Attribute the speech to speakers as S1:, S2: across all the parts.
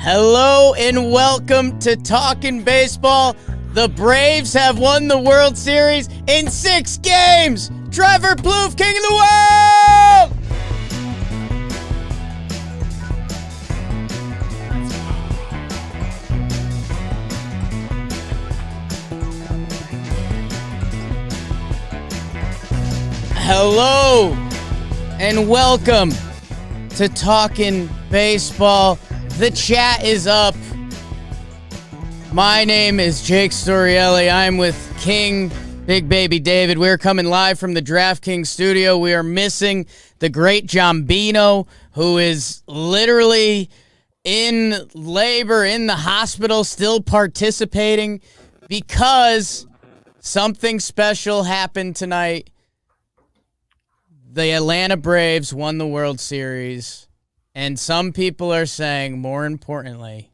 S1: Hello and welcome to Talkin' Baseball. The Braves have won the World Series in 6 games. Trevor Plouffe, king of the world! Hello and welcome to Talkin' Baseball. The chat is up. My name is Jake Storielli. I'm with King Big Baby David. We're coming live from the DraftKings studio. We are missing the great Jombino, who is literally in labor in the hospital, still participating because something special happened tonight. The Atlanta Braves won the World Series. And some people are saying, more importantly,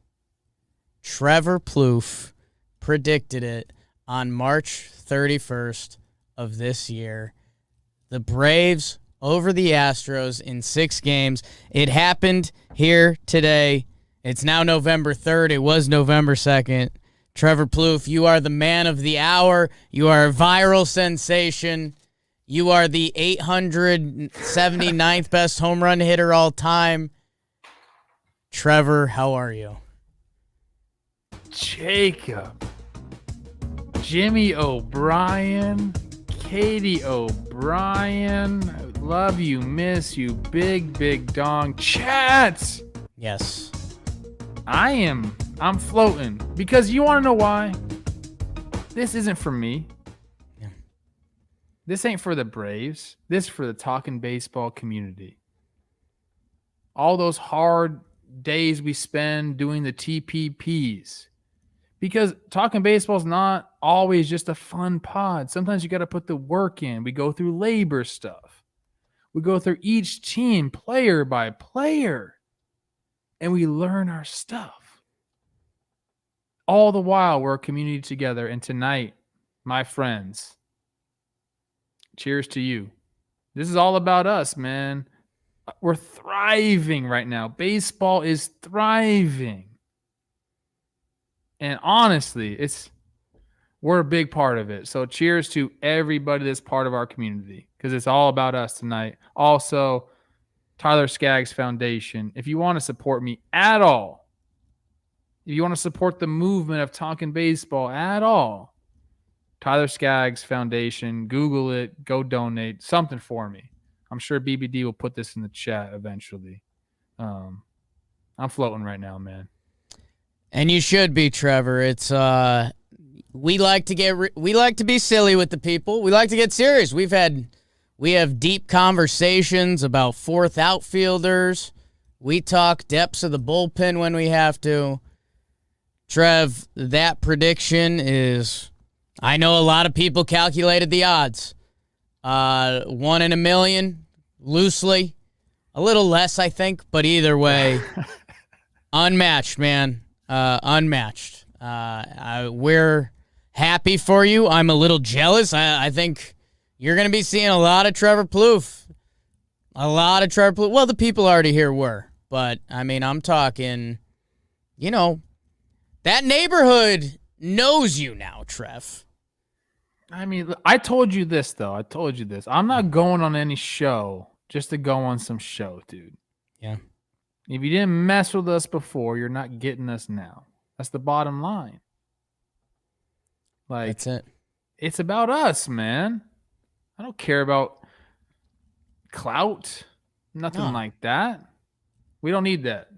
S1: Trevor Plouffe predicted it on March 31st of this year. The Braves over the Astros in 6 games. It happened here today. It's now November 3rd. It was November 2nd. Trevor Plouffe, you are the man of the hour. You are a viral sensation. You are the 879th best home run hitter all time. Trevor, how are you?
S2: Jacob, Jimmy O'Brien, Katie O'Brien, love you, miss you, big dong. Chats!
S1: Yes.
S2: I'm floating. Because you want to know why? This isn't for me. This ain't for the Braves. This is for the Talkin' Baseball community. All those hard days we spend doing the TPPs. Because Talkin' Baseball is not always just a fun pod. Sometimes you got to put the work in. We go through labor stuff. We go through each team player by player. And we learn our stuff. All the while, we're a community together. And tonight, my friends, cheers to you. This is all about us, man. We're thriving right now. Baseball is thriving. And honestly, we're a big part of it. So cheers to everybody that's part of our community because it's all about us tonight. Also, Tyler Skaggs Foundation. If you want to support me at all, if you want to support the movement of Talkin' Baseball at all, Tyler Skaggs Foundation, Google it, go donate, something for me. I'm sure BBD will put this in the chat eventually. I'm floating right now, man.
S1: And you should be, Trevor. It's we like to be silly with the people. We like to get serious. We have deep conversations about fourth outfielders. We talk depths of the bullpen when we have to. Trev, that prediction is, I know a lot of people calculated the odds. 1 in a million, loosely. A little less, I think, but either way, unmatched, man. Unmatched. We're happy for you. I'm a little jealous. I think you're going to be seeing a lot of Trevor Plouffe. A lot of Trevor Plouffe. Well, the people already here were, but, I mean, I'm talking, that neighborhood knows you now, Trev.
S2: I mean, I told you this, though. I'm not going on any show just to go on some show, dude.
S1: Yeah.
S2: If you didn't mess with us before, you're not getting us now. That's the bottom line.
S1: That's it.
S2: It's about us, man. I don't care about clout. Nothing like that. We don't need that.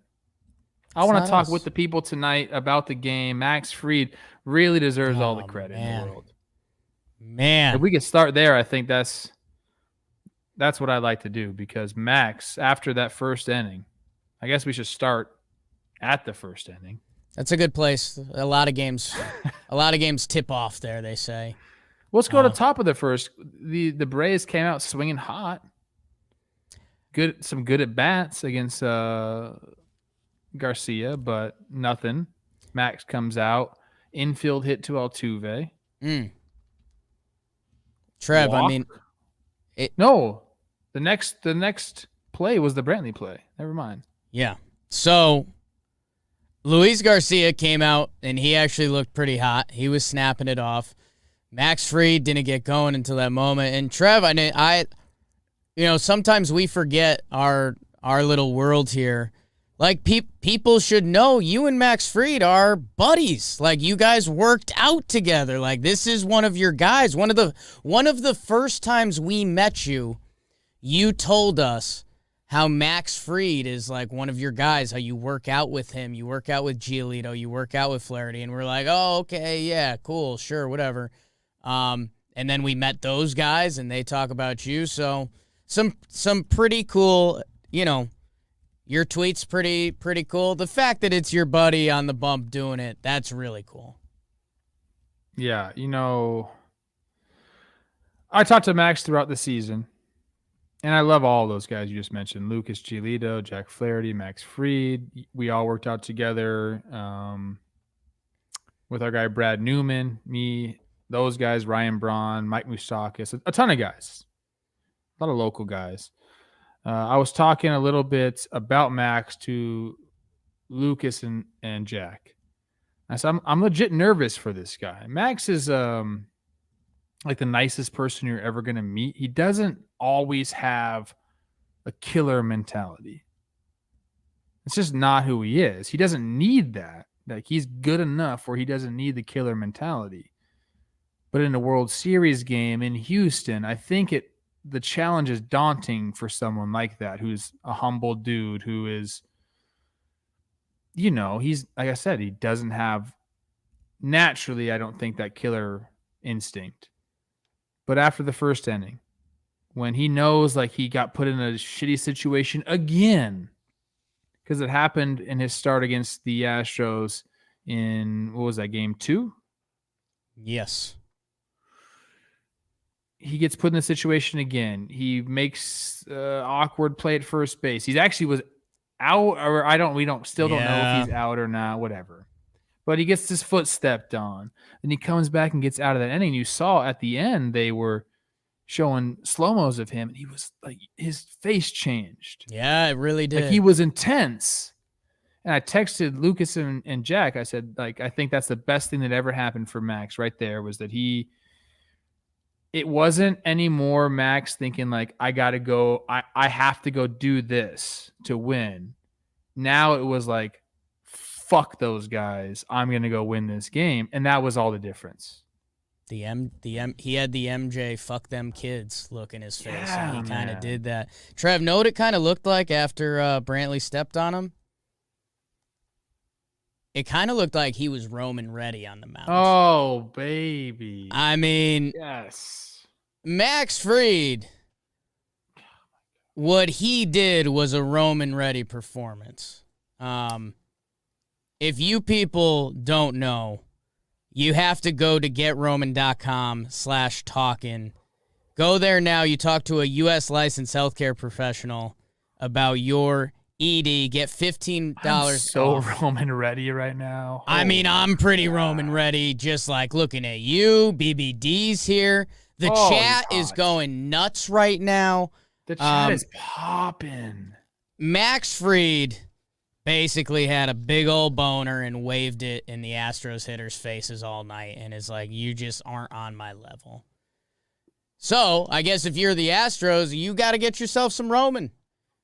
S2: I want to talk with the people tonight about the game. Max Fried really deserves all the credit in the world.
S1: Man.
S2: If we could start there, I think that's what I'd like to do because Max, after that first inning, I guess we should start at the first inning.
S1: That's a good place. A lot of games tip off there, they say.
S2: Let's go to the top of the first. The Braves came out swinging hot. Some good at bats against Garcia, but nothing. Max comes out. Infield hit to Altuve.
S1: Trev,
S2: Walk.
S1: I mean,
S2: no. The next play was the Brantley play. Never mind.
S1: Yeah. So Luis Garcia came out, and he actually looked pretty hot. He was snapping it off. Max Fried didn't get going until that moment. And Trev, sometimes we forget our little world here. Like, people should know you and Max Fried are buddies. Like, you guys worked out together. Like, this is one of your guys. One of the first times we met you, you told us how Max Fried is like one of your guys, how you work out with him, you work out with Giolito, you work out with Flaherty, and we're like, oh, okay, yeah, cool, sure, whatever. And then we met those guys, and they talk about you. So some pretty cool, your tweet's pretty cool. The fact that it's your buddy on the bump doing it, that's really cool.
S2: Yeah, I talked to Max throughout the season, and I love all those guys you just mentioned. Lucas Giolito, Jack Flaherty, Max Fried. We all worked out together with our guy Brad Newman, me, those guys, Ryan Braun, Mike Moustakas, a ton of guys, a lot of local guys. I was talking a little bit about Max to Lucas and Jack. I said, I'm legit nervous for this guy. Max is like the nicest person you're ever going to meet. He doesn't always have a killer mentality. It's just not who he is. He doesn't need that. Like, he's good enough where he doesn't need the killer mentality. But in a World Series game in Houston, I think the challenge is daunting for someone like that, who's a humble dude, who is, he's, like I said, he doesn't have naturally, I don't think, that killer instinct. But after the first inning, when he knows like he got put in a shitty situation again, because it happened in his start against the Astros in, what was that, game 2?
S1: Yes.
S2: He gets put in the situation again. He makes awkward play at first base. He actually was out, or we don't know if he's out or not, whatever. But he gets his foot stepped on. Then he comes back and gets out of that inning. You saw at the end they were showing slow-mos of him, and he was like, his face changed.
S1: Yeah, it really did.
S2: Like, he was intense. And I texted Lucas and Jack. I said, like, I think that's the best thing that ever happened for Max right there, was that it wasn't anymore Max thinking like, I got to go, I have to go do this to win. Now it was like, fuck those guys, I'm going to go win this game. And that was all the difference.
S1: He had the MJ fuck them kids look in his face. Yeah, and he kind of did that. Trev, know what it kind of looked like after Brantley stepped on him? It kind of looked like he was roaming ready on the mound.
S2: Oh, baby.
S1: I mean,
S2: yes.
S1: Max Fried, what he did was a roaming ready performance. If you people don't know, you have to go to GetRoman.com/Talkin. Go there now. You talk to a U.S. licensed healthcare professional about your ED. Get $15
S2: I'm so
S1: off.
S2: Roman ready right now.
S1: I mean, I'm pretty Roman ready, just like looking at you. BBD's here. The chat is going nuts right now.
S2: The chat is popping.
S1: Max Fried basically had a big old boner and waved it in the Astros hitters' faces all night and is like, you just aren't on my level. So I guess if you're the Astros, you got to get yourself some Roman.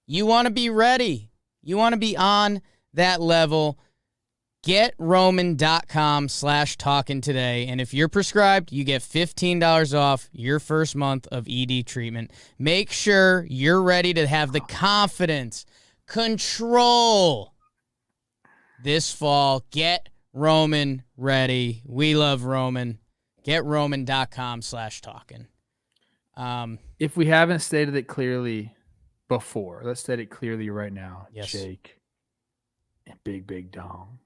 S1: You want to be ready. You want to be on that level. GetRoman.com/Talkin today. And if you're prescribed, you get $15 off your first month of ED treatment. Make sure you're ready to have the confidence, control this fall. Get Roman ready. We love Roman. GetRoman.com/Talkin.
S2: If we haven't stated it clearly before, let's state it clearly right now.
S1: Yes.
S2: Jake and Big Dong.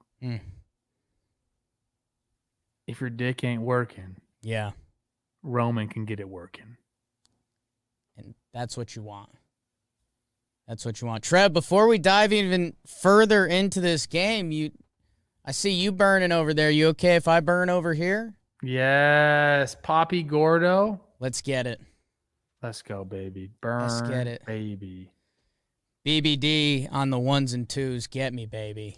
S2: If your dick ain't working,
S1: yeah,
S2: Roman can get it working.
S1: And that's what you want. That's what you want. Trev, before we dive even further into this game, I see you burning over there. You okay if I burn over here?
S2: Yes, Poppy Gordo.
S1: Let's get it.
S2: Let's go, baby. Burn,
S1: let's get it,
S2: baby.
S1: BBD on the ones and twos. Get me, baby.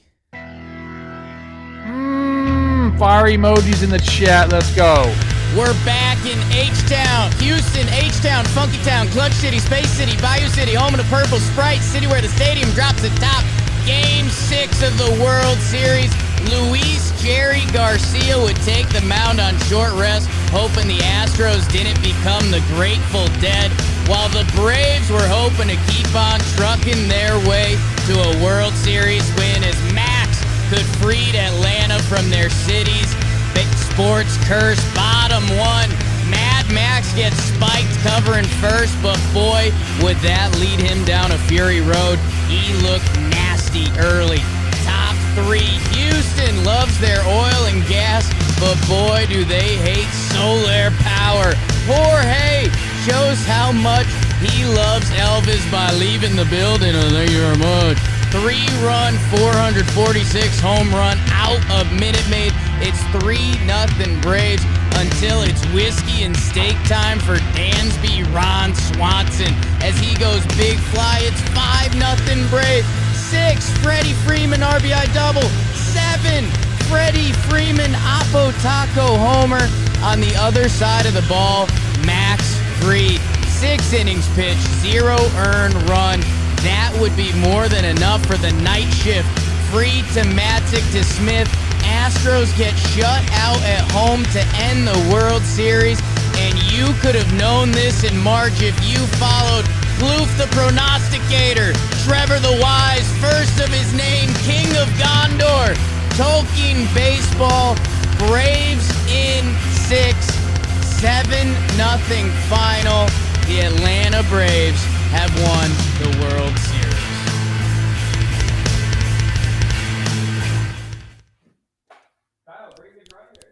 S2: some fire emojis in the chat. Let's go.
S1: We're back in H-Town, Houston, H-Town, Funky Town, Clutch City, Space City, Bayou City, home of the Purple Sprite, city where the stadium drops the top. Game 6 of the World Series. Luis Jerry Garcia would take the mound on short rest, hoping the Astros didn't become the Grateful Dead, while the Braves were hoping to keep on trucking their way to a World Series win as Max could free Atlanta from their city's big sports curse. Bottom 1, Mad Max gets spiked covering first, but boy, would that lead him down a fury road. He looked nasty early. Top 3, Houston loves their oil and gas, but boy, do they hate solar power. Jorge shows how much he loves Elvis by leaving the building. Oh, thank you very much. 3-run, 446 home run out of Minute Maid. It's 3-0 Braves until it's whiskey and steak time for Dansby Ron Swanson. As he goes big fly, it's 5-0 Braves. 6, Freddie Freeman RBI double. 7, Freddie Freeman Oppo Taco homer. On the other side of the ball, Max Fried. 6 innings pitched, 0 earned run. That would be more than enough for the night shift. Free to Matek to Smith. Astros get shut out at home to end the World Series. And you could have known this in March if you followed Kloof the prognosticator, Trevor the Wise, first of his name, King of Gondor. Talkin baseball, Braves in 6, 7-0 final. The Atlanta Braves have won the World Series.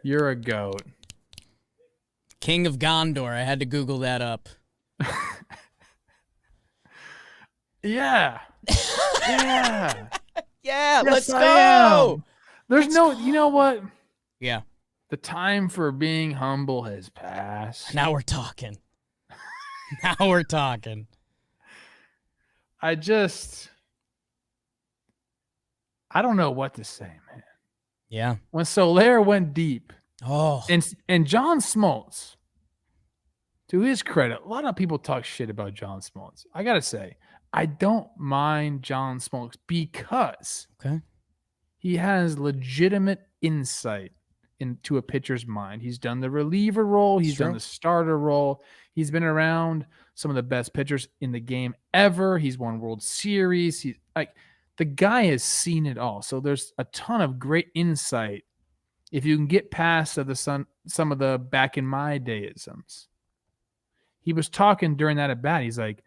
S2: You're a goat.
S1: King of Gondor. I had to Google that up.
S2: Yeah. Yeah.
S1: Yeah,
S2: Yes,
S1: let's
S2: I
S1: go.
S2: am. There's no, you know what?
S1: Yeah,
S2: The time for being humble has passed.
S1: now we're talking. Now we're talking.
S2: I don't know what to say, man.
S1: Yeah.
S2: When Soler went deep,
S1: Oh,
S2: and John Smoltz, to his credit, a lot of people talk shit about John Smoltz. I gotta say, I don't mind John Smoltz because
S1: okay.
S2: he has legitimate insight into a pitcher's mind. He's done the reliever role. He's done the starter role. He's been around some of the best pitchers in the game ever. He's won World Series. He's like, the guy has seen it all. So there's a ton of great insight if you can get past some of the back in my dayisms. He was talking during that at bat. He's like,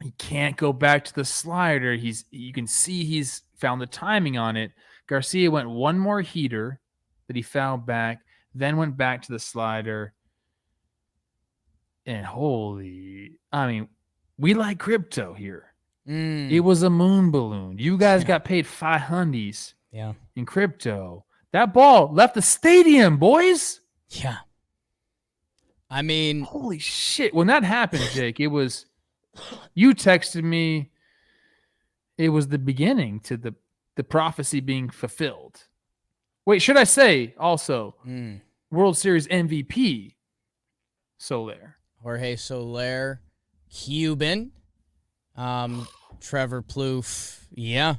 S2: he can't go back to the slider. You can see he's found the timing on it. Garcia went one more heater that he fouled back, then went back to the slider. And we like crypto here. It was a moon balloon. You guys got paid $500 in crypto. That ball left the stadium, boys.
S1: Yeah. I mean,
S2: holy shit. When that happened, Jake, you texted me. It was the beginning to the prophecy being fulfilled. Wait, should I say also World Series MVP Soler?
S1: Jorge Soler, Cuban, Trevor Plouffe. Yeah,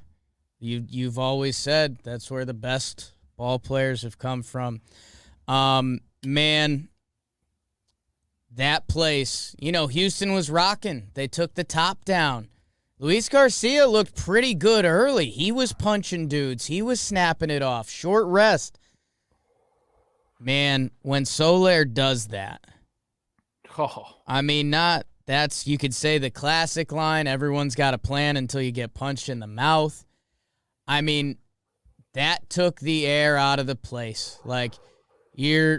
S1: you've always said that's where the best ball players have come from. Man, that place, Houston was rocking. They took the top down. Luis Garcia looked pretty good early. He was punching dudes. He was snapping it off. Short rest. Man, when Soler does that, that's, you could say, the classic line, everyone's got a plan until you get punched in the mouth. I mean, that took the air out of the place. Like, I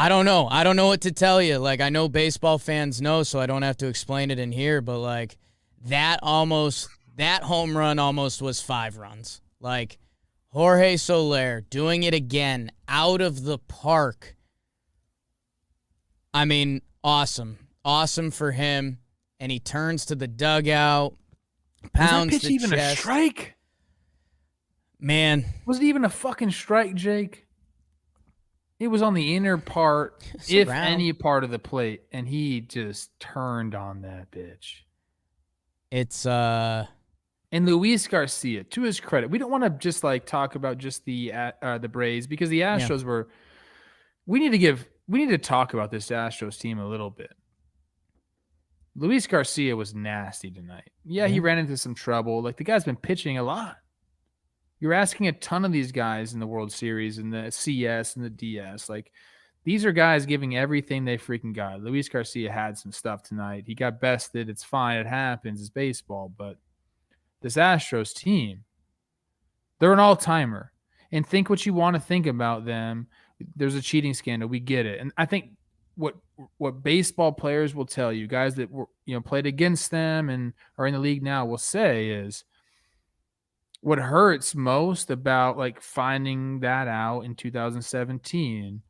S1: don't know. I don't know what to tell you. Like, I know baseball fans know, so I don't have to explain it in here, but, like, that home run almost was 5 runs. Like, Jorge Soler doing it again out of the park. I mean, awesome. Awesome for him. And he turns to the dugout, pounds
S2: was that pitch
S1: the
S2: even
S1: chest.
S2: a strike?
S1: Man.
S2: Was it even a fucking strike, Jake? It was on the inner part,
S1: It's
S2: if
S1: around.
S2: any part of the plate, and he just turned on that bitch.
S1: It's
S2: And Luis Garcia, to his credit, we don't want to just like talk about just the Braves, because the Astros were. We need to talk about this Astros team a little bit. Luis Garcia was nasty tonight. Yeah, he ran into some trouble. Like, the guy's been pitching a lot. You're asking a ton of these guys in the World Series and the CS and the DS. Like, these are guys giving everything they freaking got. Luis Garcia had some stuff tonight. He got bested. It's fine. It happens. It's baseball. But this Astros team, they're an all-timer. And think what you want to think about them. There's a cheating scandal. We get it. And I think what baseball players will tell you, guys that were, played against them and are in the league now, will say is, what hurts most about like finding that out in 2017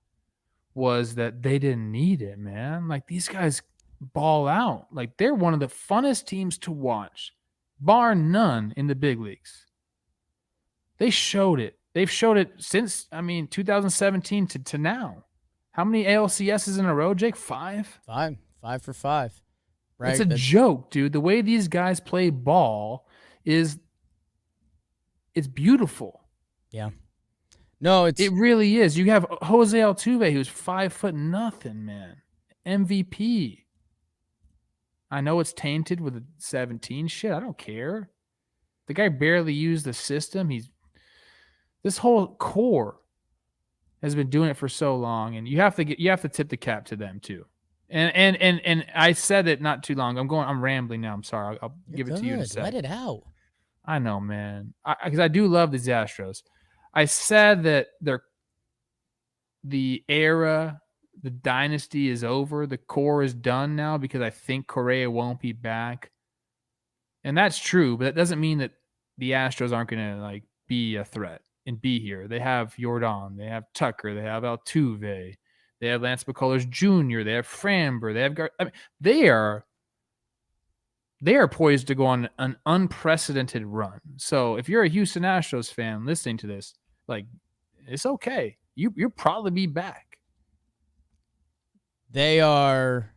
S2: was that they didn't need it, man. Like, these guys ball out. Like, they're one of the funnest teams to watch, bar none, in the big leagues. They showed it. They've showed it since, 2017 to now. How many ALCSs in a row, Jake? 5?
S1: 5 for 5. Right.
S2: It's a joke, dude. The way these guys play ball it's beautiful.
S1: Yeah. No,
S2: it really is. You have Jose Altuve, who's 5'0", man. MVP. I know it's tainted with a 17. Shit, I don't care. The guy barely used the system. This whole core has been doing it for so long, and you have to tip the cap to them too. And I said it not too long. I'm rambling now. I'm sorry. I'll give it to you in a second.
S1: Let it out.
S2: I know, man. Because I do love these Astros. I said that the era, the dynasty is over. The core is done now because I think Correa won't be back. And that's true, but that doesn't mean that the Astros aren't going to like be a threat and be here. They have Jordan, they have Tucker, they have Altuve, they have Lance McCullers Jr., they have Framber, they have they are poised to go on an unprecedented run. So if you're a Houston Astros fan listening to this, like, it's okay. You'll probably be back.
S1: They're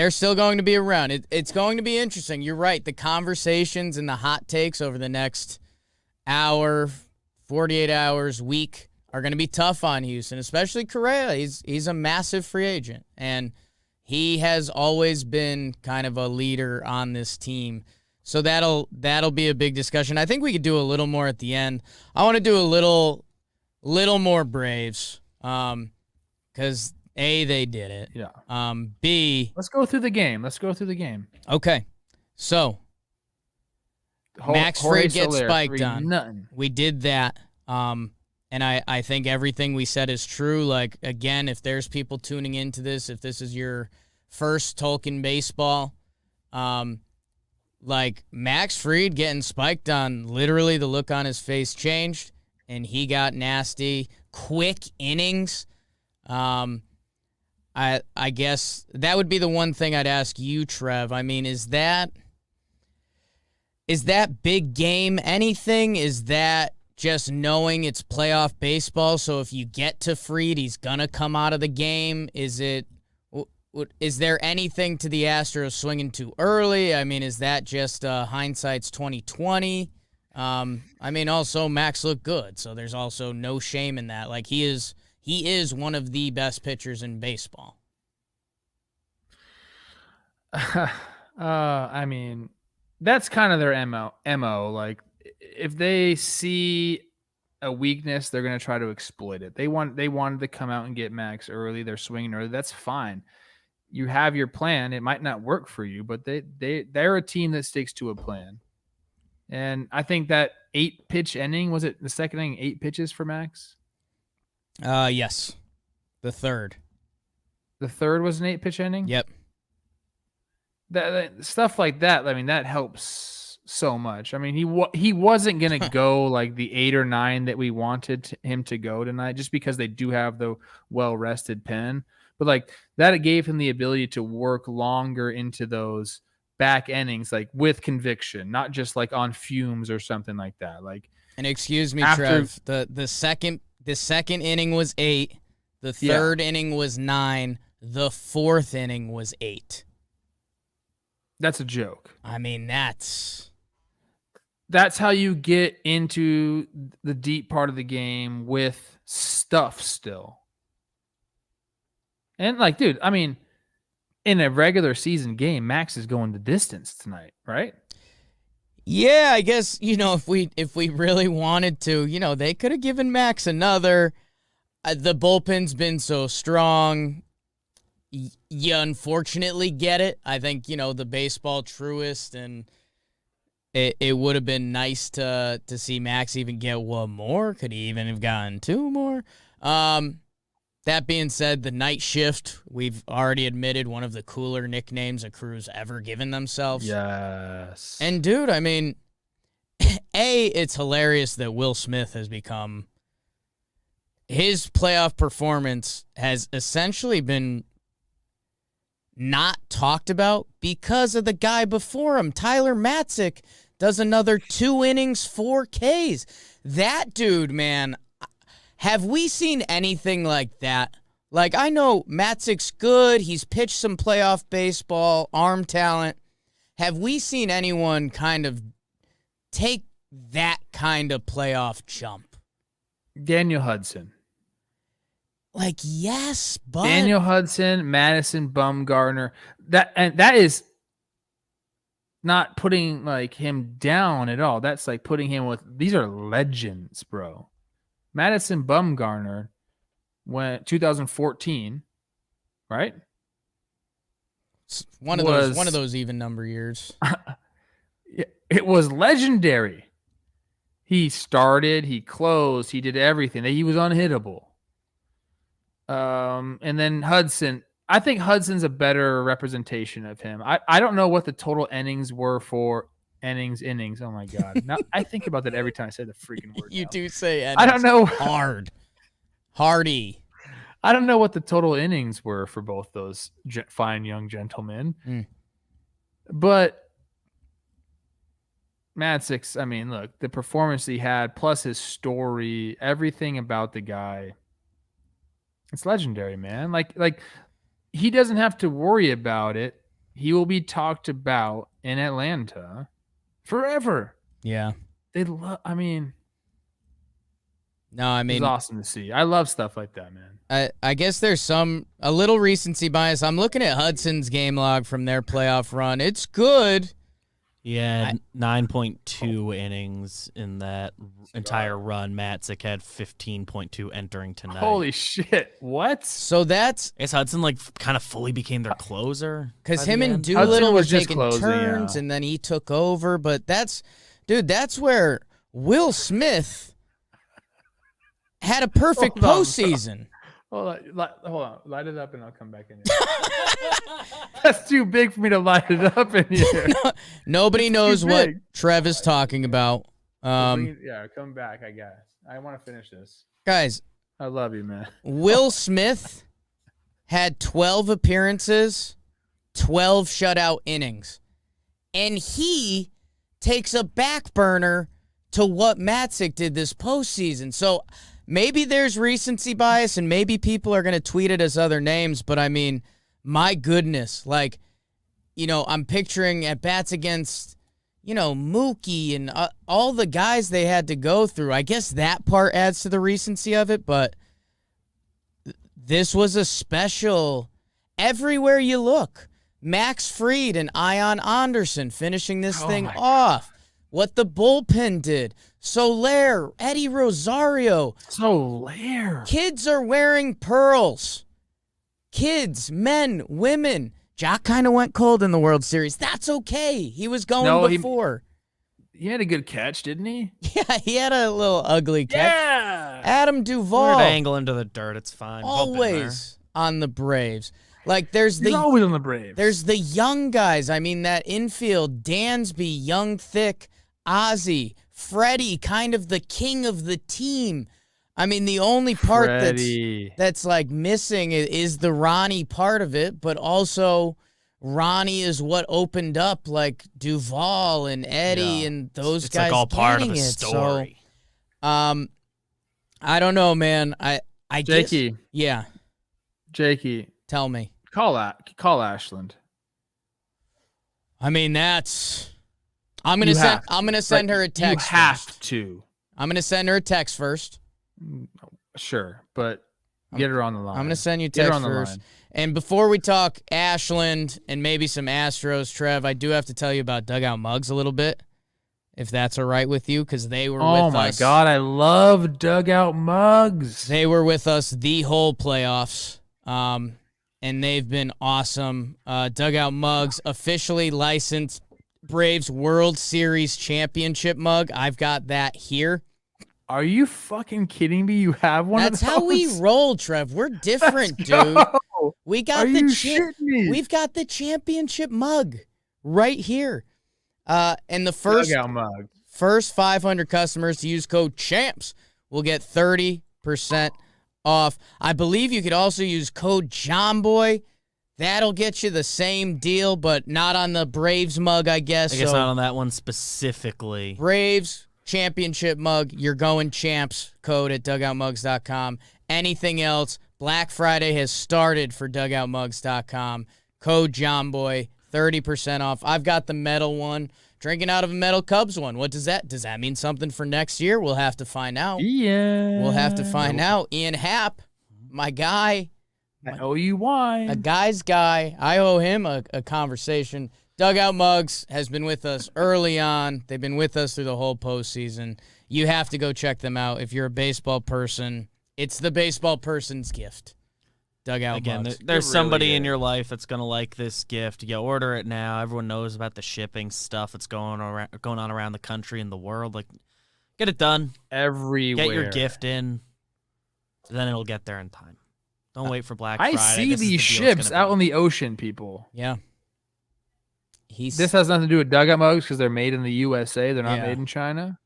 S1: still going to be around. It's going to be interesting. You're right. The conversations and the hot takes over the next hour, 48 hours, week are going to be tough on Houston, especially Correa. He's a massive free agent, and he has always been kind of a leader on this team. So that'll be a big discussion. I think we could do a little more at the end. I want to do a little more Braves, because A, they did it.
S2: Yeah.
S1: B,
S2: let's go through the game.
S1: Okay. So Max Fried gets spiked on.
S2: Nothing.
S1: We did that. And I think everything we said is true. Like, again, if there's people tuning into this, if this is your first Talkin baseball, like, Max Fried getting spiked on, literally the look on his face changed, and he got nasty. Quick innings. I guess that would be the one thing I'd ask you, Trev. I mean, is that big game anything? Is that just knowing it's playoff baseball, so if you get to Fried, he's going to come out of the game? Is there anything to the Astros swinging too early? I mean, is that just hindsight's 20/20? I mean, also Max looked good, so there's also no shame in that. Like, he is one of the best pitchers in baseball.
S2: I mean, that's kind of their MO. Like, if they see a weakness, they're going to try to exploit it. They wanted to come out and get Max early. They're swinging early. That's fine. You have your plan. It might not work for you, but they're a team that sticks to a plan. And I think that 8-pitch inning, was it the second inning, 8 pitches for Max?
S1: Yes. The third.
S2: The third was an 8-pitch inning?
S1: Yep.
S2: That stuff like that, I mean, that helps so much. I mean, he wasn't going to go like the 8 or 9 that we wanted him to go tonight, just because they do have the well-rested pen. But like that, it gave him the ability to work longer into those back innings, like with conviction, not just like on fumes or something like that. Like,
S1: and excuse me, Trev, the second inning was 8, the third inning was 9, the fourth inning was 8.
S2: That's a joke.
S1: I mean, that's
S2: how you get into the deep part of the game with stuff still. And like, dude, I mean, in a regular season game, Max is going the distance tonight, right?
S1: Yeah, I guess, if we really wanted to, they could have given Max another. The bullpen's been so strong. You unfortunately get it. I think, the baseball truist, and it would have been nice to see Max even get one more. Could he even have gotten 2 more? That being said, the night shift, we've already admitted, one of the cooler nicknames a crew's ever given themselves.
S2: Yes.
S1: And, dude, I mean, it's hilarious that Will Smith has become... His playoff performance has essentially been not talked about because of the guy before him. Tyler Matek does another 2 innings, 4 Ks. That dude, man... Have we seen anything like that? Like, I know Matzek's good. He's pitched some playoff baseball, arm talent. Have we seen anyone kind of take that kind of playoff jump?
S2: Daniel Hudson.
S1: Like, yes, but...
S2: Daniel Hudson, Madison Bumgarner. That is not putting, like, him down at all. That's like putting him with... These are legends, bro. Madison Bumgarner went 2014, right?
S1: One of those even number years.
S2: It was legendary. He started, he closed, he did everything. He was unhittable. And then Hudson, I think Hudson's a better representation of him. I don't know what the total innings were for innings. Oh my God. Now I think about that every time I say the freaking word.
S1: You do say innings.
S2: I don't know.
S1: Hardy.
S2: I don't know what the total innings were for both those fine young gentlemen. But Matzek's, I mean, look, the performance he had plus his story, everything about the guy, it's legendary, man. Like he doesn't have to worry about it. He will be talked about in Atlanta forever.
S1: Yeah.
S2: No, I mean, it's awesome to see. I love stuff like that, man.
S1: I guess there's a little recency bias. I'm looking at Hudson's game log from their playoff run. It's good.
S3: Yeah, 9.2 innings in that entire run. Matzek had 15.2 entering tonight.
S2: Holy shit. What?
S1: So that's...
S3: I guess Hudson kind of fully became their closer.
S1: Because him and Doolittle were taking turns, and then he took over. But that's where Will Smith had a perfect postseason.
S2: Hold on. Light it up and I'll come back in here. That's too big for me to light it up in here.
S1: Nobody knows what Trev is talking about.
S2: Come back, I guess. I want to finish this.
S1: Guys.
S2: I love you, man.
S1: Will Smith had 12 appearances, 12 shutout innings. And he takes a back burner to what Matzek did this postseason. So... maybe there's recency bias, and maybe people are going to tweet at us other names, but I mean, my goodness, like, I'm picturing at bats against, Mookie and all the guys they had to go through. I guess that part adds to the recency of it, but this was a special everywhere you look. Max Fried and Ion Anderson finishing this thing off. What the bullpen did. Soler, Eddie Rosario.
S2: Soler.
S1: Kids are wearing pearls. Kids, men, women. Jock kind of went cold in the World Series. That's okay. He was going before.
S2: He had a good catch, didn't he?
S1: Yeah, he had a little ugly catch.
S2: Yeah.
S1: Adam Duvall.
S3: Weird angle into the dirt. It's fine.
S1: Always on the Braves. Like,
S2: He's always on the Braves.
S1: There's the young guys. I mean, that infield, Dansby, Young, Thick, Ozzie, Freddie, kind of the king of the team. I mean, the only part that's like missing is the Ronnie part of it, but also Ronnie is what opened up like Duvall and Eddie and those
S3: It's
S1: guys.
S3: like all part of a
S1: getting it.
S3: story.
S1: So, I don't know, man. I
S2: Jakey.
S1: guess, yeah.
S2: Jakey,
S1: Tell me.
S2: call Ashland.
S1: I mean, I'm gonna send her a text.
S2: You have
S1: first.
S2: to.
S1: I'm gonna send her a text first.
S2: Sure, but get her on the line.
S1: I'm gonna send you a
S2: Get her
S1: text
S2: on the
S1: first.
S2: line.
S1: And before we talk Ashland and maybe some Astros, Trev, I do have to tell you about Dugout Mugs a little bit, if that's all right with you, because they were with us.
S2: Oh my God, I love Dugout Mugs.
S1: They were with us the whole playoffs, and they've been awesome. Dugout Mugs, officially licensed Braves World Series championship mug. I've got that here.
S2: Are you fucking kidding me? You have one
S1: That's
S2: of those?
S1: how we roll, Trev. We're different,
S2: Let's
S1: dude.
S2: go.
S1: We got
S2: Are
S1: the
S2: you shitting me?
S1: We've got the championship mug right here. And the
S2: Dugout Mug.
S1: first 500 customers to use code CHAMPS will get 30% off. I believe you could also use code JOMBOY. That'll get you the same deal, but not on the Braves mug, I guess.
S3: I guess
S1: So
S3: not on that one specifically.
S1: Braves championship mug, you're going CHAMPS code at dugoutmugs.com. Anything else, Black Friday has started for dugoutmugs.com. Code JOMBOY, 30% off. I've got the metal one, drinking out of a metal Cubs one. Does that mean something for next year? We'll have to find out.
S2: Yeah.
S1: We'll have to find out. Ian Happ, my guy,
S2: I owe you wine.
S1: a guy's guy. I owe him a conversation. Dugout Mugs has been with us early on. They've been with us through the whole postseason. You have to go check them out if you're a baseball person. It's the baseball person's gift. Dugout
S3: Again,
S1: Mugs.
S3: there's
S2: It really
S3: somebody in
S2: is.
S3: your life that's going to like this gift. You order it now. Everyone knows about the shipping stuff that's going on around the country and the world. Like, get it done.
S2: Everywhere.
S3: Get your gift in. Then it'll get there in time. Don't wait for Black Friday.
S2: I see
S3: This is
S2: these
S3: the deal it's
S2: ships
S3: gonna
S2: out
S3: be.
S2: in the ocean, people.
S1: Yeah.
S2: This has nothing to do with Dugout Mugs because they're made in the USA. They're not
S1: Yeah.
S2: made in China.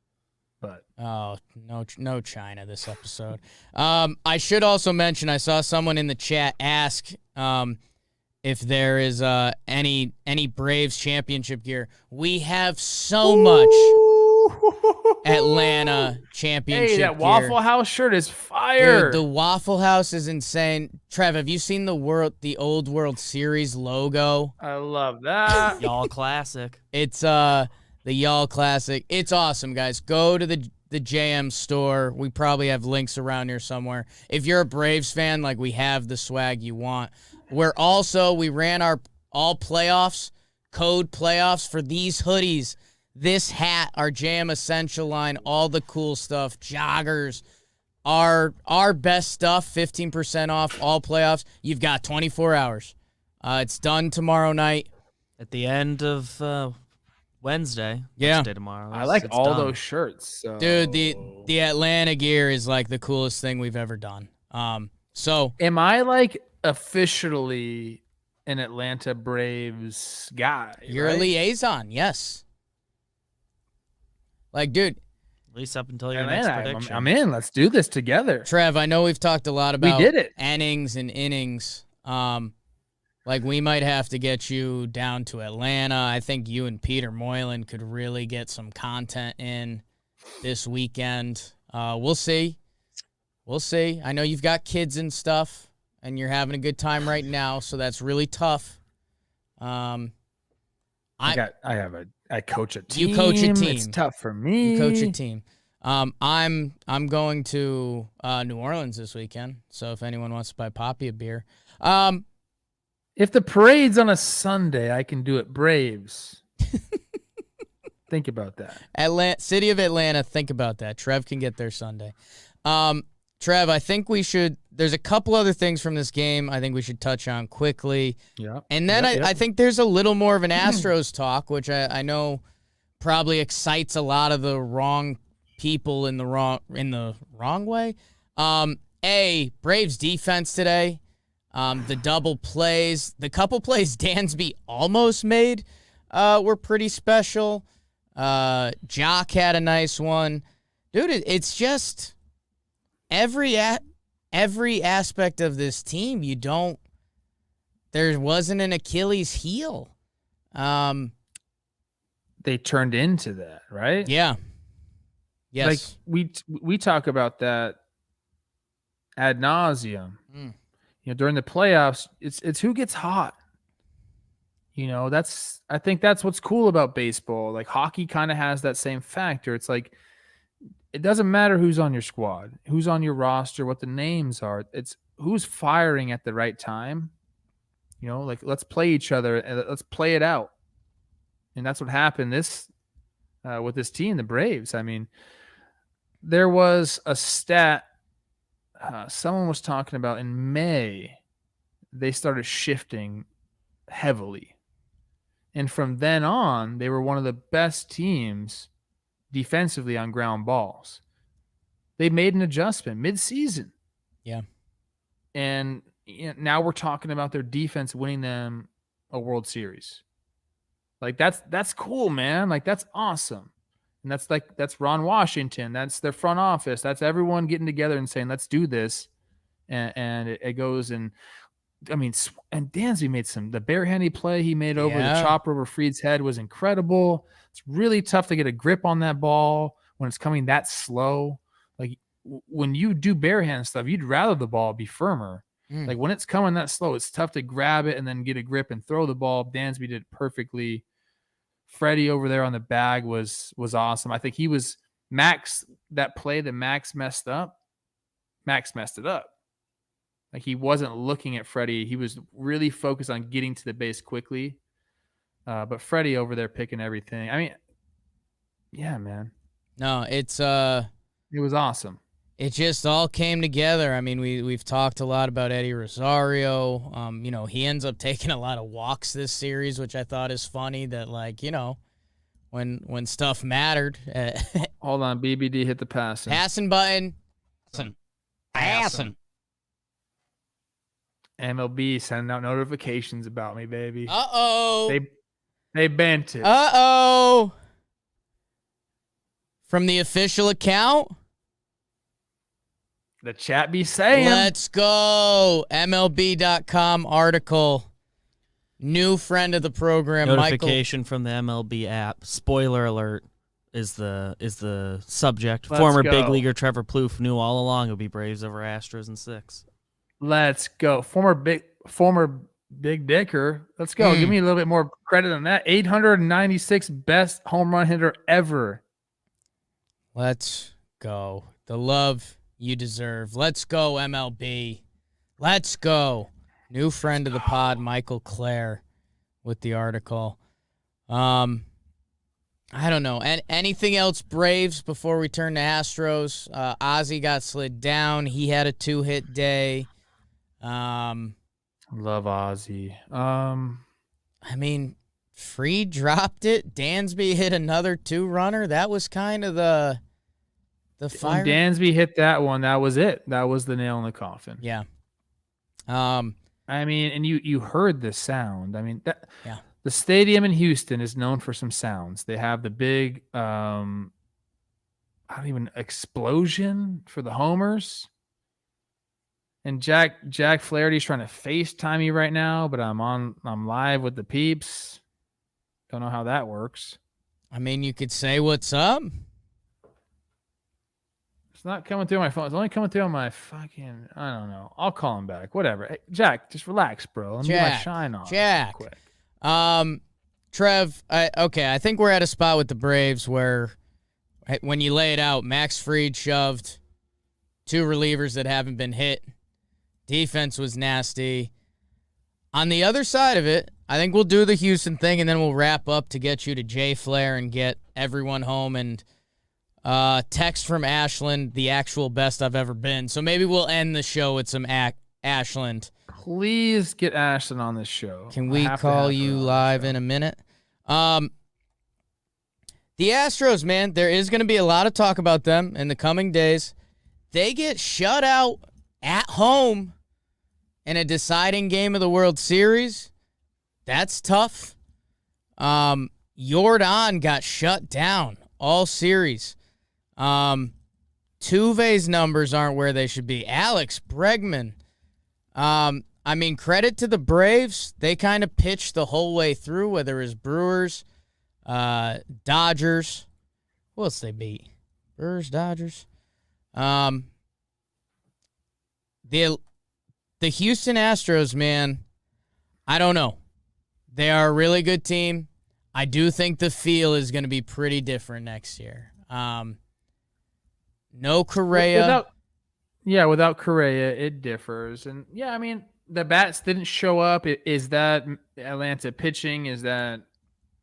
S2: But
S1: Oh, no China this episode. I should also mention, I saw someone in the chat ask if there is any Braves championship gear. We have so much Atlanta championship
S2: Hey, that
S1: gear.
S2: Waffle House shirt is fire.
S1: Dude, the Waffle House is insane. Trev, have you seen the old World Series logo?
S2: I love that.
S3: Y'all classic.
S1: It's the Y'all Classic. It's awesome, guys. Go to the JM store. We probably have links around here somewhere. If you're a Braves fan, like, we have the swag you want. We ran our all playoffs, code playoffs for these hoodies, this hat, our JM Essential line, all the cool stuff, joggers, our best stuff, 15% off all playoffs. You've got 24 hours. It's done tomorrow night.
S3: At the end of Wednesday.
S1: Yeah.
S3: Wednesday tomorrow.
S2: I like
S3: It's
S2: all
S3: done.
S2: those shirts. So.
S1: Dude, the Atlanta gear is like the coolest thing we've ever done. So
S2: Am I like officially an Atlanta Braves guy?
S1: you're
S2: right?
S1: a liaison, yes. Like, dude,
S3: At least up until your next
S2: Atlanta,
S3: prediction.
S2: I'm in. Let's do this together.
S1: Trev, I know we've talked a lot about
S2: did it.
S1: innings and innings. Like, we might have to get you down to Atlanta. I think you and Peter Moylan could really get some content in this weekend. We'll see. We'll see. I know you've got kids and stuff, and you're having a good time right now, so that's really tough.
S2: I coach a team.
S1: You coach a team.
S2: It's tough for me.
S1: You coach a team. I'm going to New Orleans this weekend, so if anyone wants to buy Poppy a beer.
S2: If the parade's on a Sunday, I can do it Braves. Think about that.
S1: City of Atlanta, think about that. Trev can get there Sunday. Trev, I think there's a couple other things from this game I think we should touch on quickly.
S2: Yeah.
S1: And then I think there's a little more of an Astros talk, which I know probably excites a lot of the wrong people in the wrong way. Braves defense today. The double plays, the couple plays Dansby almost made were pretty special. Jock had a nice one. Dude, it's just every aspect of this team, there wasn't an Achilles heel.
S2: They turned into that, right?
S1: Yeah. Yes.
S2: Like we talk about that ad nauseum. During the playoffs, it's who gets hot. I think that's what's cool about baseball. Like hockey kind of has that same factor. It's like it doesn't matter who's on your squad, who's on your roster, what the names are. It's who's firing at the right time. Like let's play each other and let's play it out. And that's what happened with this team, the Braves. I mean, there was a stat someone was talking about in May. They started shifting heavily. And from then on, they were one of the best teams defensively on ground balls. They made an adjustment mid-season.
S1: Yeah.
S2: And now we're talking about their defense winning them a World Series. Like that's cool, man. Like that's awesome. And that's Ron Washington. That's their front office. That's everyone getting together and saying, let's do this. And it goes and and Dansby made the barehanded play he made over the chopper over Fried's head was incredible. It's really tough to get a grip on that ball when it's coming that slow. Like when you do barehand stuff, you'd rather the ball be firmer. Like when it's coming that slow, it's tough to grab it and then get a grip and throw the ball. Dansby did it perfectly. Freddie over there on the bag was awesome. I think he was Max, that play that Max messed up. Max messed it up. Like he wasn't looking at Freddie. He was really focused on getting to the base quickly. But Freddie over there picking everything. I mean, yeah, man.
S1: No, it
S2: was awesome.
S1: It just all came together. I mean, we've talked a lot about Eddie Rosario. He ends up taking a lot of walks this series, which I thought is funny that when stuff mattered.
S2: Hold on, BBD hit the
S1: passing button. Passing.
S2: MLB sending out notifications about me, baby.
S1: Uh-oh.
S2: They bent it.
S1: Uh-oh. From the official account?
S2: The chat be saying.
S1: Let's go. MLB.com article. New friend of the program,
S3: Notification from the MLB app. Spoiler alert is the subject.
S2: Let's
S3: Former
S2: go.
S3: big leaguer Trevor Plouffe knew all along it would be Braves over Astros in 6.
S2: Let's go. Former big dicker. Let's go. Give me a little bit more credit than that. 896 best home run hitter ever.
S1: Let's go. The love you deserve. Let's go, MLB. Let's go. New friend of the pod, Michael Clare, with the article. I don't know. Anything else Braves before we turn to Astros? Ozzy got slid down. He had a 2-hit day.
S2: Love Ozzy.
S1: I mean, Fried dropped it. Dansby hit another 2-runner. That was kind of the fire.
S2: When Dansby hit that one, that was it. That was the nail in the coffin.
S1: Yeah.
S2: I mean, and you heard the sound. I mean,
S1: yeah.
S2: The stadium in Houston is known for some sounds. They have the big explosion for the homers. And Jack Flaherty's trying to FaceTime me right now, but I'm live with the peeps. Don't know how that works.
S1: I mean, you could say what's up.
S2: It's not coming through my phone. It's only coming through on my fucking, I don't know. I'll call him back. Whatever. Hey, Jack, just relax, bro. Let me get my shine on.
S1: Jack.
S2: Quick.
S1: Trev, I think we're at a spot with the Braves where when you lay it out, Max Fried shoved 2 relievers that haven't been hit. Defense was nasty. On the other side of it, I think we'll do the Houston thing, and then we'll wrap up to get you to Jay Flair and get everyone home. And text from Ashland, the actual best I've ever been. So maybe we'll end the show with some Ashland.
S2: Please get Ashland on this show.
S1: Can we call you live in a minute? The Astros, man, there is going to be a lot of talk about them in the coming days. They get shut out at home in a deciding game of the World Series. That's tough. Jordan got shut down all series. Tuve's numbers aren't where they should be. Alex Bregman. I mean, credit to the Braves. They kind of pitched the whole way through, whether it was Brewers, Dodgers. Who else they beat? Brewers, Dodgers. The Houston Astros, man, I don't know. They are a really good team. I do think the feel is going to be pretty different next year. No Correa.
S2: Without Correa, it differs. And yeah, I mean, the bats didn't show up. Is that Atlanta pitching? Is that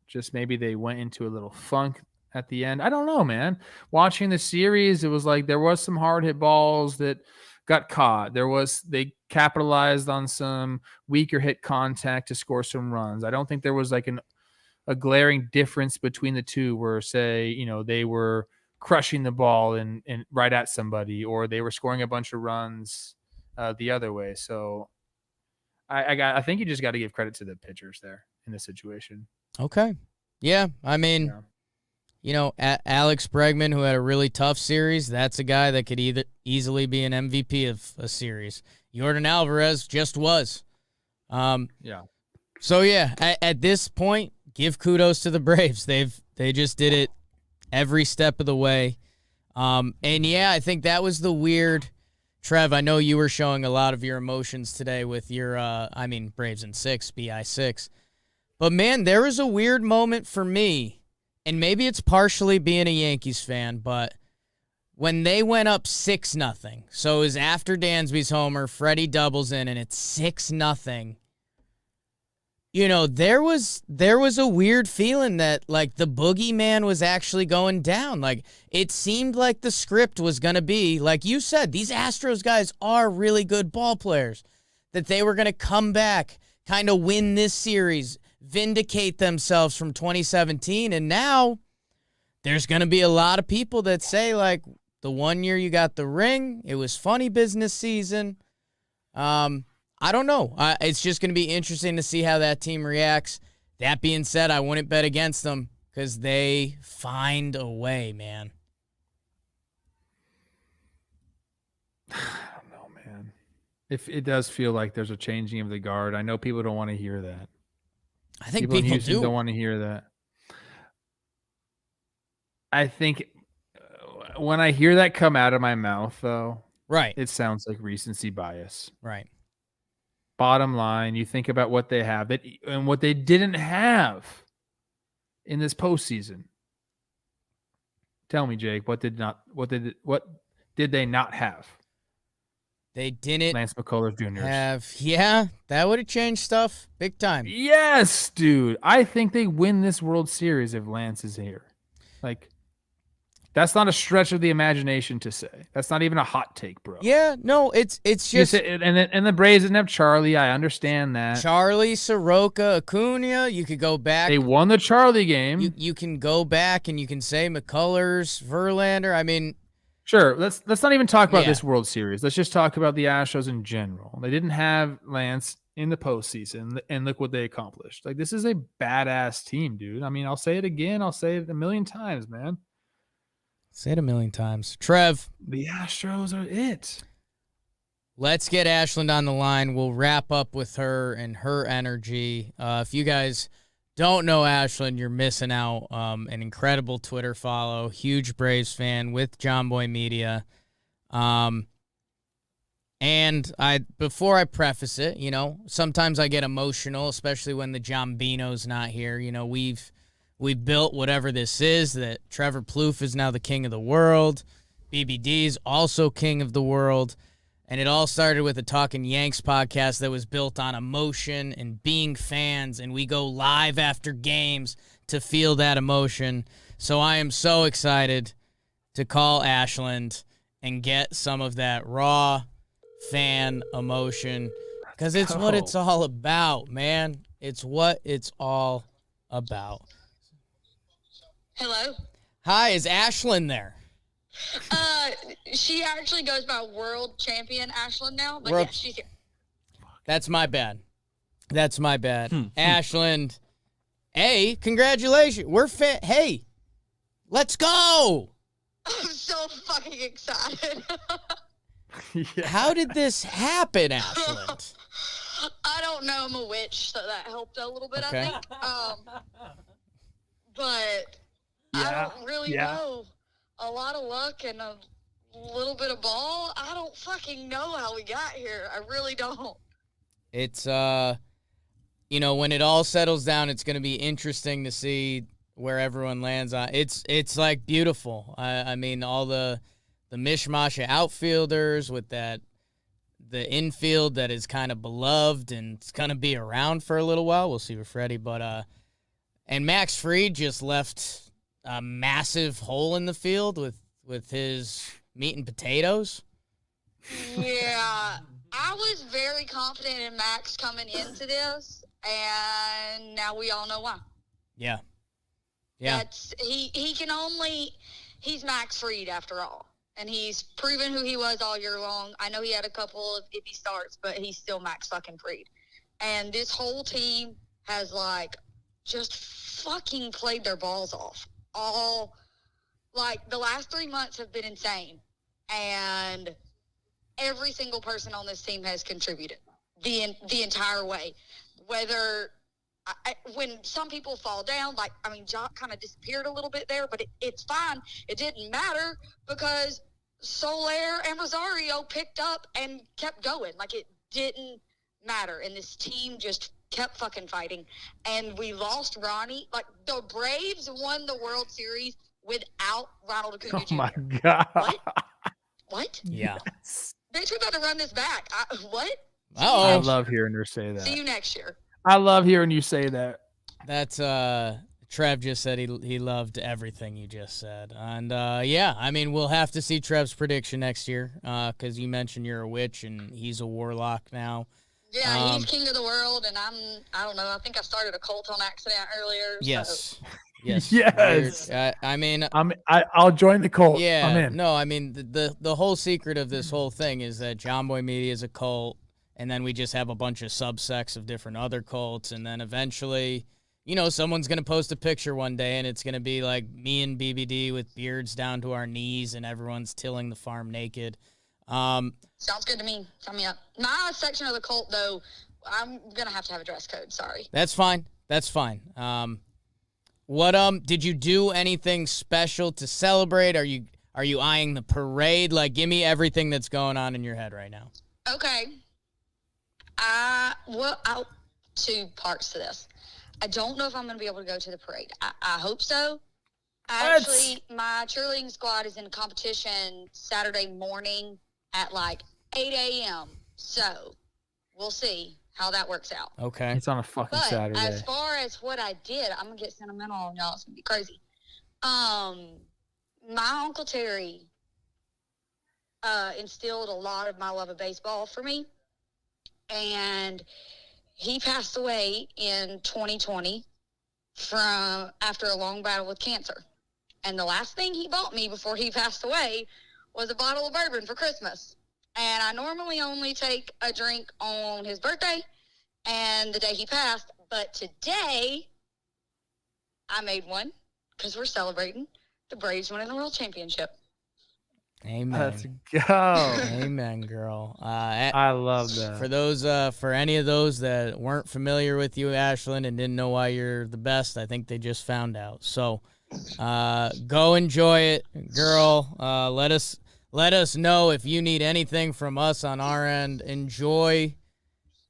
S2: just maybe they went into a little funk at the end? I don't know, man. Watching the series, it was like there was some hard hit balls that got caught. They capitalized on some weaker hit contact to score some runs. I don't think there was like a glaring difference between the two where, say, they were crushing the ball and right at somebody, or they were scoring a bunch of runs the other way. So I think you just got to give credit to the pitchers there in this situation.
S1: Okay. Yeah. I mean, Alex Bregman, who had a really tough series, that's a guy that could easily be an MVP of a series. Yordan Alvarez just was. So yeah, at this point, give kudos to the Braves. They just did it every step of the way. And yeah, I think that was the weird. Trev, I know you were showing a lot of your emotions today with your, Braves in 6, BI 6. But man, there was a weird moment for me, and maybe it's partially being a Yankees fan, but when they went up 6-0, so it was after Dansby's homer, Freddie doubles in, and it's 6-0. There was a weird feeling that, like, the boogeyman was actually going down. Like, it seemed like the script was going to be, like you said, these Astros guys are really good ball players, that they were going to come back, kind of win this series, vindicate themselves from 2017, and now there's going to be a lot of people that say, like, the one year you got the ring, it was funny business season. I don't know. It's just going to be interesting to see how that team reacts. That being said, I wouldn't bet against them because they find a way, man.
S2: I don't know, man. If it does feel like there's a changing of the guard, I know people don't want to hear that.
S1: I think people do.
S2: Don't want to hear that. I think when I hear that come out of my mouth, though,
S1: right,
S2: it sounds like recency bias.
S1: Right.
S2: Bottom line, you think about what they have and what they didn't have in this postseason. Tell me, Jake, what did they not have?
S1: They didn't
S2: Lance McCullers Jr.
S1: That would have changed stuff big time.
S2: Yes, dude. I think they win this World Series if Lance is here. Like, that's not a stretch of the imagination to say. That's not even a hot take, bro.
S1: Yeah, no, it's just
S2: and the Braves didn't have Charlie. I understand that.
S1: Charlie, Soroka, Acuna. You could go back.
S2: They won the Charlie game.
S1: You can go back and you can say McCullers, Verlander. I mean,
S2: sure. Let's not even talk about this World Series. Let's just talk about the Astros in general. They didn't have Lance in the postseason, and look what they accomplished. Like, this is a badass team, dude. I mean, I'll say it again. I'll say it a million times, man.
S1: Say it a million times. Trev.
S2: The Astros are it.
S1: Let's get Ashland on the line. We'll wrap up with her and her energy. If you guys don't know Ashland, you're missing out. An incredible Twitter follow. Huge Braves fan with JOMBOY Media. And before I preface it, sometimes I get emotional, especially when the Jombino's not here. We've built whatever this is, that Trevor Plouffe is now the king of the world. BBD's also king of the world. And it all started with a Talkin' Yanks podcast that was built on emotion and being fans. And we go live after games to feel that emotion. So I am so excited to call Ashland and get some of that raw fan emotion. Because it's what it's all about, man. It's what it's all about.
S4: Hello?
S1: Hi, is Ashland there?
S4: She actually goes by world champion Ashland now, but yeah, she's here.
S1: That's my bad. Ashland, hey, congratulations. Hey, let's go.
S4: I'm so fucking excited.
S1: How did this happen, Ashland?
S4: don't know. I'm a witch, so that helped a little bit,
S1: Okay.
S4: I think. But I don't really know. A lot of luck and a little bit of ball. I don't fucking know how we got here. I really don't.
S1: It's when it all settles down, it's going to be interesting to see where everyone lands on. It's like beautiful. I mean, all the mishmash of outfielders with the infield that is kind of beloved and it's going to be around for a little while. We'll see with Freddie, but and Max Fried just left a massive hole in the field with his meat and potatoes.
S4: Yeah, I was very confident in Max coming into this, and now we all know why.
S1: Yeah.
S4: He's Max Fried after all, and he's proven who he was all year long. I know he had a couple of iffy starts, but he's still Max fucking Fried. And this whole team has just fucking played their balls off. The last 3 months have been insane, and every single person on this team has contributed the entire way. Whether when some people fall down, Jock kind of disappeared a little bit there, but it's fine. It didn't matter because Soler and Rosario picked up and kept going. It didn't matter, and this team just kept fucking fighting. And we lost Ronnie. The Braves won the World Series without Ronald Acuna Jr.
S2: Oh my God.
S4: What?
S1: Yeah.
S2: Yes.
S4: They about to run this back. What?
S2: I
S1: Oh,
S2: love hearing her say that.
S4: See you next year.
S2: I love hearing you say that.
S1: that's Trev just said he loved everything you just said. And we'll have to see Trev's prediction next year because you mentioned you're a witch and he's a warlock now.
S4: Yeah, he's king of the world, and I don't know. I think I started a cult on accident earlier.
S1: Yes.
S4: So.
S1: Yes.
S2: Yes. I'll join the cult.
S1: Yeah.
S2: I'm in.
S1: No, I mean, the whole secret of this whole thing is that JOMBOY Media is a cult, and then we just have a bunch of subsects of different other cults, and then eventually, someone's going to post a picture one day, and it's going to be like me and BBD with beards down to our knees, and everyone's tilling the farm naked.
S4: Sounds good to me. Sign me up. My section of the cult, though, I'm going to have a dress code. Sorry.
S1: That's fine. What did you do anything special to celebrate? Are you eyeing the parade? Give me everything that's going on in your head right now.
S4: Okay. Two parts to this. I don't know if I'm going to be able to go to the parade. I hope so. Actually, my cheerleading squad is in competition Saturday morning at 8 a.m. So we'll see how that works out.
S1: Okay.
S2: It's on a fucking Saturday.
S4: As far as what I did, I'm going to get sentimental on y'all. It's going to be crazy. My Uncle Terry instilled a lot of my love of baseball for me. And he passed away in 2020 after a long battle with cancer. And the last thing he bought me before he passed away was a bottle of bourbon for Christmas. And I normally only take a drink on his birthday and the day he passed. But today, I made one because we're celebrating the Braves winning the World Championship.
S1: Amen.
S2: Let's go.
S1: Amen, girl.
S2: I love that.
S1: For those, for any of those that weren't familiar with you, Ashland, and didn't know why you're the best, I think they just found out. So, go enjoy it, girl. Let us know if you need anything from us on our end. Enjoy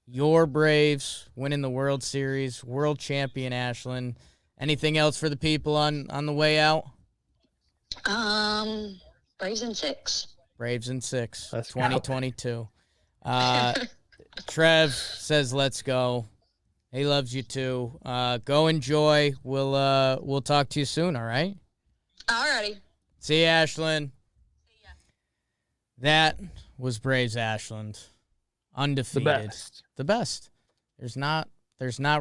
S1: your Braves winning the World Series, world champion Ashland. Anything else for the people on the way out?
S4: Braves in 6.
S1: Braves in 6,
S2: Let's go.
S1: 2022. Trev says, "Let's go." He loves you too. Go enjoy. We'll talk to you soon. All right.
S4: Alrighty.
S1: See you, Ashland.
S4: See ya.
S1: That was Braves Ashland, undefeated. The best. There's not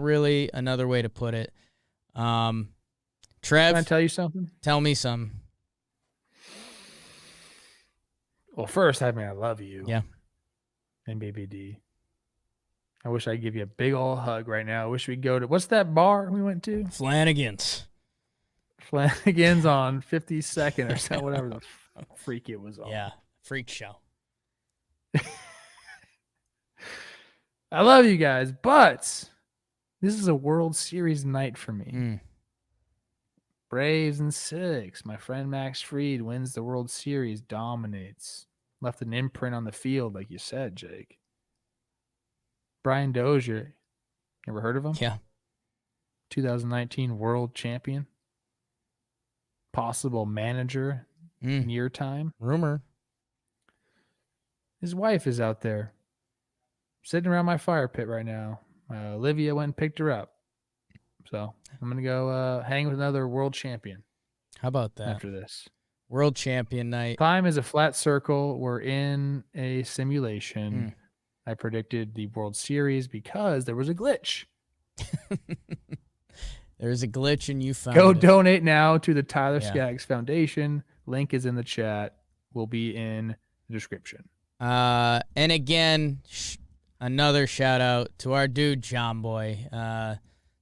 S1: really another way to put it. Trev,
S2: Can I tell you something?
S1: tell me some.
S2: Well, first, I love you.
S1: Yeah.
S2: And BBD. I wish I could give you a big old hug right now. I wish we'd go to, what's that bar we went to?
S1: Flanagan's.
S2: Flanagan's on 52nd or so, whatever the freak it was on.
S1: Yeah, freak show.
S2: I love you guys, but this is a World Series night for me.
S1: Mm.
S2: Braves in 6. My friend Max Fried wins the World Series, dominates. Left an imprint on the field, like you said, Jake. Brian Dozier. Ever heard of him?
S1: Yeah.
S2: 2019 world champion. Possible manager in your time.
S1: Rumor.
S2: His wife is out there sitting around my fire pit right now. Olivia went and picked her up. So I'm going to go hang with another world champion.
S1: How about that?
S2: After this.
S1: World champion night.
S2: Time is a flat circle. We're in a simulation. I predicted the World Series because there was a glitch.
S1: There's a glitch and you found
S2: Go
S1: it.
S2: donate now to the Tyler Skaggs Foundation. Link is in the chat. Will be in the description.
S1: And again, another shout out to our dude JOMBOY,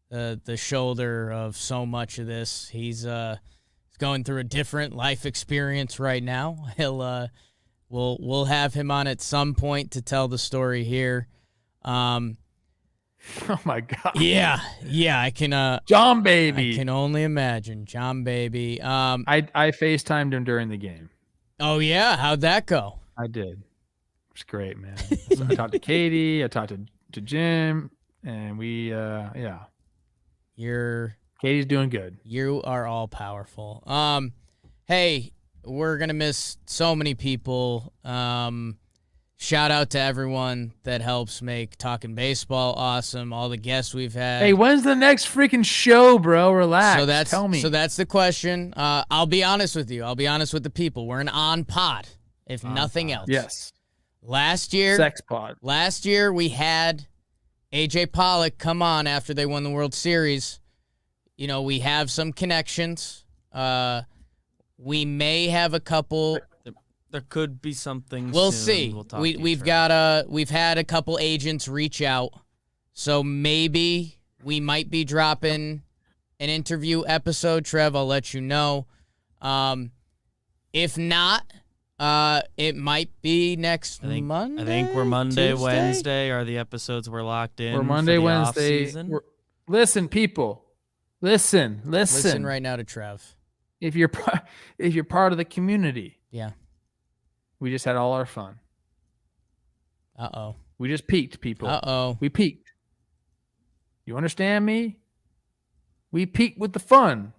S1: the shoulder of so much of this. He's going through a different life experience right now. We'll have him on at some point to tell the story here.
S2: Oh my God.
S1: Yeah, I can.
S2: John Baby.
S1: I can only imagine, John Baby.
S2: I FaceTimed him during the game.
S1: Oh yeah, how'd that go?
S2: I did. It's great, man. So I talked to Katie. I talked to Jim, and we, Katie's doing good.
S1: You are all powerful. Hey, we're gonna miss so many people. Shout out to everyone that helps make Talkin' Baseball awesome. All the guests we've had.
S2: Hey, when's the next freaking show, bro? Relax. Tell me.
S1: So that's the question. I'll be honest with you. I'll be honest with the people. We're an on pod, if nothing else.
S2: Yes.
S1: Last year,
S2: Sex pod.
S1: Last year we had AJ Pollock come on after they won the World Series. You know, we have some connections. We may have a couple.
S3: There could be something.
S1: We'll
S3: soon.
S1: see.
S3: We'll talk
S1: We've had a couple agents reach out, so maybe we might be dropping an interview episode. Trev, I'll let you know. If not, it might be next Monday.
S3: I think we're Monday,
S1: Tuesday?
S3: Wednesday are the episodes we're locked in.
S2: We're Monday,
S3: for the
S2: Wednesday. Listen, people. Listen
S1: right now to Trev.
S2: If you're part of the community.
S1: Yeah.
S2: We just had all our fun.
S1: Uh-oh.
S2: We just peaked, people.
S1: Uh-oh.
S2: We peaked. You understand me? We peaked with the fun.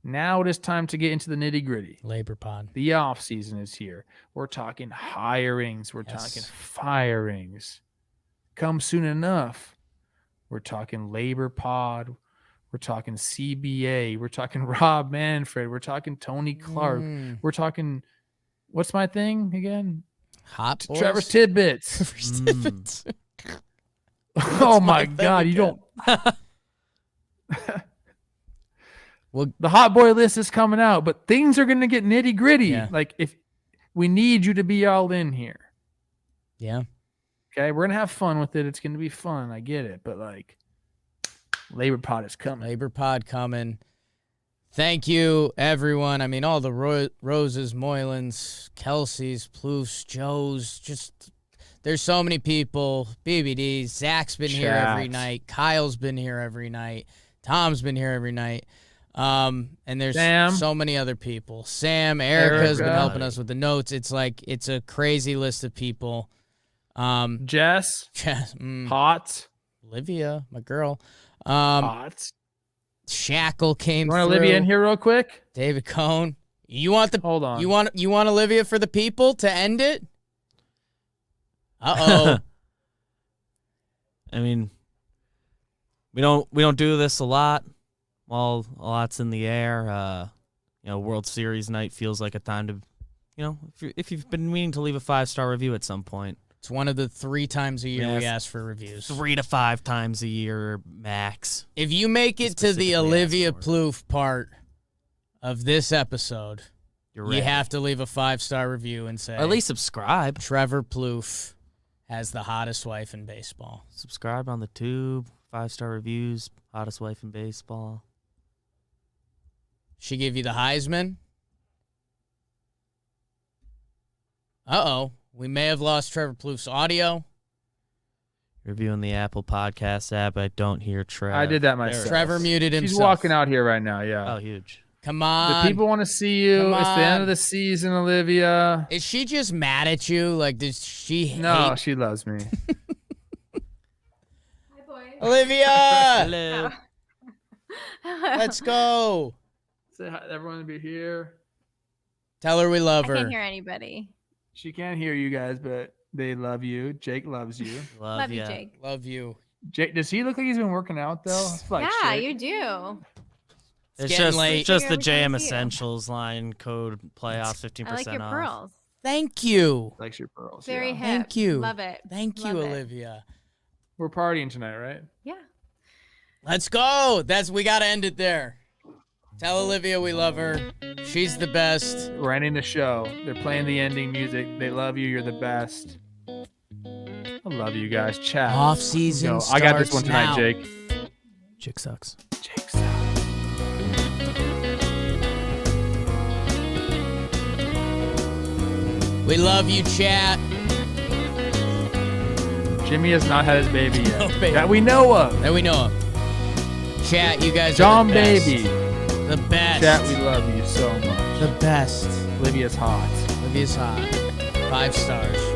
S2: Now it is time to get into the nitty-gritty.
S1: Labor pod.
S2: The off season is here. We're talking hirings. We're talking firings. Come soon enough. We're talking labor pod. We're talking CBA. We're talking Rob Manfred. We're talking Tony Clark. We're talking, what's my thing again?
S1: Hot boys?
S2: Trevor's Tidbits.
S1: Trevor's Tidbits.
S2: Oh my God, you don't. Well, the hot boy list is coming out, but things are going to get nitty gritty.
S1: Yeah.
S2: Like, if we need you to be all in here.
S1: Yeah.
S2: Okay, we're going to have fun with it. It's going to be fun. I get it. But, like, Labor Pod is coming.
S1: Labor pod coming. Thank you, everyone. I mean, all the Roses, Moylans, Kelseys, Ploufs, Joes, just there's so many people. BBD, Zach's been here every night. Kyle's been here every night. Tom's been here every night. And there's so many other people. Sam, Erica's been helping us with the notes. It's like, it's a crazy list of people.
S2: Jess, Hot,
S1: Olivia, my girl.
S2: Hot.
S1: Shackle came through.
S2: You want Olivia in here real quick?
S1: David Cohn. You want the
S2: Hold on.
S1: You want Olivia for the people to end it? Uh-oh.
S3: I mean, we don't do this a lot. While a lot's in the air, World Series night feels like a time to, if you've been meaning to leave a 5-star review at some point.
S1: It's one of the 3 times a year we ask for reviews.
S3: 3 to 5 times a year max.
S1: If you make it to the Olivia Plouffe part of this episode, you have to leave a 5-star review and say,
S3: or at least subscribe.
S1: Trevor Plouffe has the hottest wife in baseball.
S3: Subscribe on the tube. 5-star reviews. Hottest wife in baseball.
S1: She give you the Heisman? Uh-oh. We may have lost Trevor Plouffe's audio.
S3: reviewing the Apple Podcast app. I don't hear Trev.
S2: I did that myself.
S1: Trevor muted himself.
S2: She's walking out here right now. Yeah.
S3: Oh, huge.
S1: Come on.
S2: The people want to see you.
S1: Come
S2: It's the end
S1: on.
S2: of the season, Olivia.
S1: Is she just mad at you? Like, does she
S2: No,
S1: hate
S2: she loves me.
S5: Hi, boys.
S1: Olivia?
S3: Hello.
S1: Let's go.
S2: Say hi to everyone to be here.
S1: Tell her we love
S5: I
S1: her.
S5: can't hear anybody.
S2: She can't hear you guys, but they love you. Jake loves you.
S5: Love you,
S3: ya.
S5: Jake.
S1: Love you.
S2: Jake, does he look like he's been working out though? I feel like
S5: Yeah,
S2: shit.
S5: you do.
S3: It's
S1: getting
S3: just
S1: late.
S3: just the
S5: Every time I
S3: JM
S5: see you.
S3: Essentials line code playoff 15%
S5: I like your
S3: off.
S5: pearls.
S1: Thank you.
S2: Likes your pearls.
S5: Very
S2: yeah.
S5: hip.
S1: Thank you.
S5: Love it.
S1: Thank you,
S5: Love it.
S1: Olivia.
S2: We're partying tonight, right?
S5: Yeah.
S1: Let's go. We got to end it there. Tell Olivia we love her. She's the best.
S2: We're ending the show. They're playing the ending music. They love you. You're the best. I love you guys. Chat.
S1: Off season.
S2: Go. I got this one
S1: starts
S2: tonight,
S1: now.
S2: Jake.
S3: Chick sucks.
S2: Jake's
S1: We love you, chat.
S2: Jimmy has not had his baby yet.
S1: No baby.
S2: That we know of.
S1: That we know of. Chat, you guys
S2: John
S1: are the best.
S2: Baby.
S1: The best.
S2: Chat, we love you so much.
S1: The best.
S2: Olivia's hot.
S1: Olivia's hot. 5 stars.